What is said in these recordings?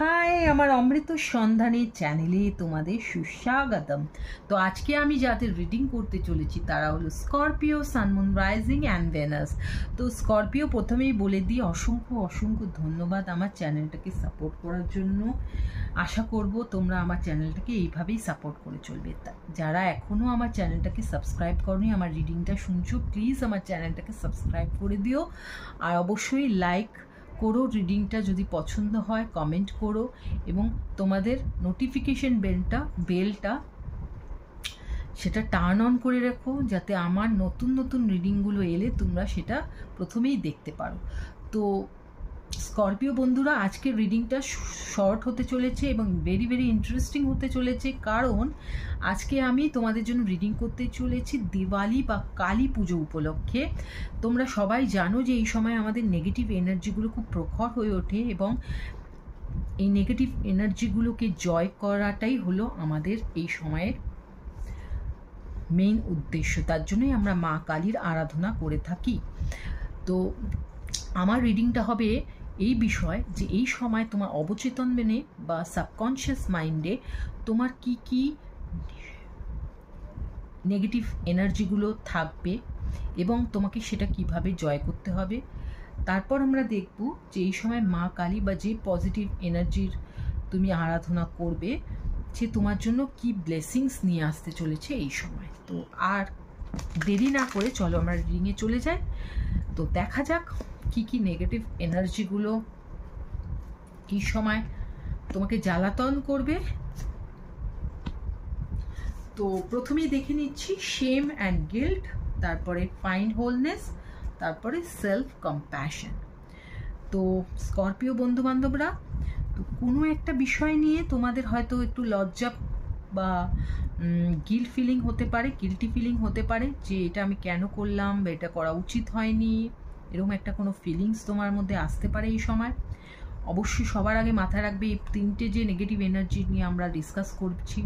High, আমার অমৃত সন্ধানের চ্যানেলে তোমাদের সুস্বাগতম। তো আজকে আমি যাদের রিডিং করতে চলেছি তারা হলো Scorpio, sun moon, rising and Venus. তো স্করপিও, প্রথমেই বলে দিই অসংখ্য অসংখ্য ধন্যবাদ আমার চ্যানেলটাকে সাপোর্ট করার জন্য। আশা করব তোমরা আমার চ্যানেলটাকে এইভাবেই সাপোর্ট করে চলবে। যারা এখনও আমার চ্যানেলটাকে সাবস্ক্রাইব করনি, আমার রিডিংটা শুনছো, প্লিজ আমার চ্যানেলটাকে সাবস্ক্রাইব করে দিও। আর অবশ্যই লাইক করো, রিডিংটা যদি পছন্দ হয় কমেন্ট করো, এবং তোমাদের নোটিফিকেশন বেলটা সেটা টার্ন অন করে রাখো, যাতে আমার নতুন নতুন রিডিংগুলো এলে তোমরা সেটা প্রথমেই দেখতে পারো। তো স্করপিও বন্ধুরা, আজকের রিডিংটা শর্ট হতে চলেছে এবং ভেরি ভেরি ইন্টারেস্টিং হতে চলেছে, কারণ আজকে আমি তোমাদের জন্য রিডিং করতে চলেছি দিওয়ালি বা কালী পুজো উপলক্ষে। তোমরা সবাই জানো যে এই সময় আমাদের নেগেটিভ এনার্জিগুলো খুব প্রখর হয়ে ওঠে, এবং এই নেগেটিভ এনার্জিগুলোকে জয় করাটাই হলো আমাদের এই সময়ের মেইন উদ্দেশ্য। তার জন্যই আমরা মা কালীর আরাধনা করে থাকি। তো আমার রিডিংটা হবে এই বিষয় যে এই সময় তোমার অবচেতন মনে বা সাবকনশিয়াস মাইন্ডে তোমার কি কি নেগেটিভ এনার্জিগুলো থাকবে এবং তোমাকে সেটা কিভাবে জয় করতে হবে। তারপর আমরা দেখব যে এই সময় মা কালী বা যে পজিটিভ এনার্জির তুমি আরাধনা করবে সে তোমার জন্য কি ব্লেসিংস নিয়ে আসতে চলেছে এই সময়। তো আর দেরি না করে চলো আমরা রিডিংয়ে চলে যাই। তো দেখা যাক কি কি নেগেটিভ এনার্জিগুলো এই সময় তোমাকে জ্বালাতন করবে। তো প্রথমেই দেখে নিচ্ছি শেম অ্যান্ড গিল্ট, তারপরে ফাইন্ড হোলনেস, তারপরে সেলফ কম্প্যাশন। তো স্করপিও বন্ধু বান্ধবরা, তো কোনো একটা বিষয় নিয়ে তোমাদের হয়তো একটু লজ্জা বা গিল্ট ফিলিং হতে পারে, গিল্টি ফিলিং হতে পারে যে এটা আমি কেন করলাম বা এটা করা উচিত হয়নি, এরকম একটা কোনো ফিলিংস তোমার মধ্যে আসতে পারে এই সময়। অবশ্যই সবার আগে মাথায় রাখবে এই তিনটে যে নেগেটিভ এনার্জি নিয়ে আমরা ডিসকাস করছি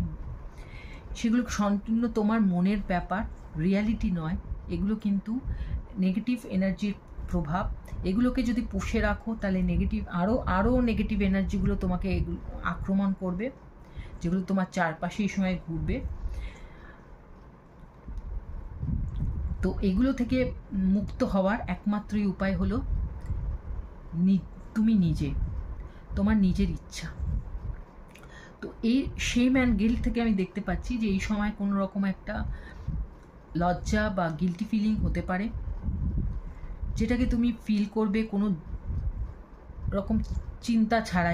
সেগুলো সম্পূর্ণ তোমার মনের ব্যাপার, রিয়ালিটি নয়। এগুলো কিন্তু নেগেটিভ এনার্জির প্রভাব। এগুলোকে যদি পুষে রাখো তাহলে নেগেটিভ আরও নেগেটিভ এনার্জিগুলো তোমাকে আক্রমণ করবে, যেগুলো তোমার চারপাশে এই সময় ঘুরবে। তো এগুলো থেকে মুক্ত হওয়ার একমাত্রই উপায় হলো তুমি নিজে, তোমার নিজের ইচ্ছা। তো এই শেম অ্যান্ড গিল্ট থেকে আমি দেখতে পাচ্ছি যে এই সময় কোনো রকম একটা লজ্জা বা গিল্টি ফিলিং হতে পারে, যেটাকে তুমি ফিল করবে কোনো রকম চিন্তা ছাড়াই।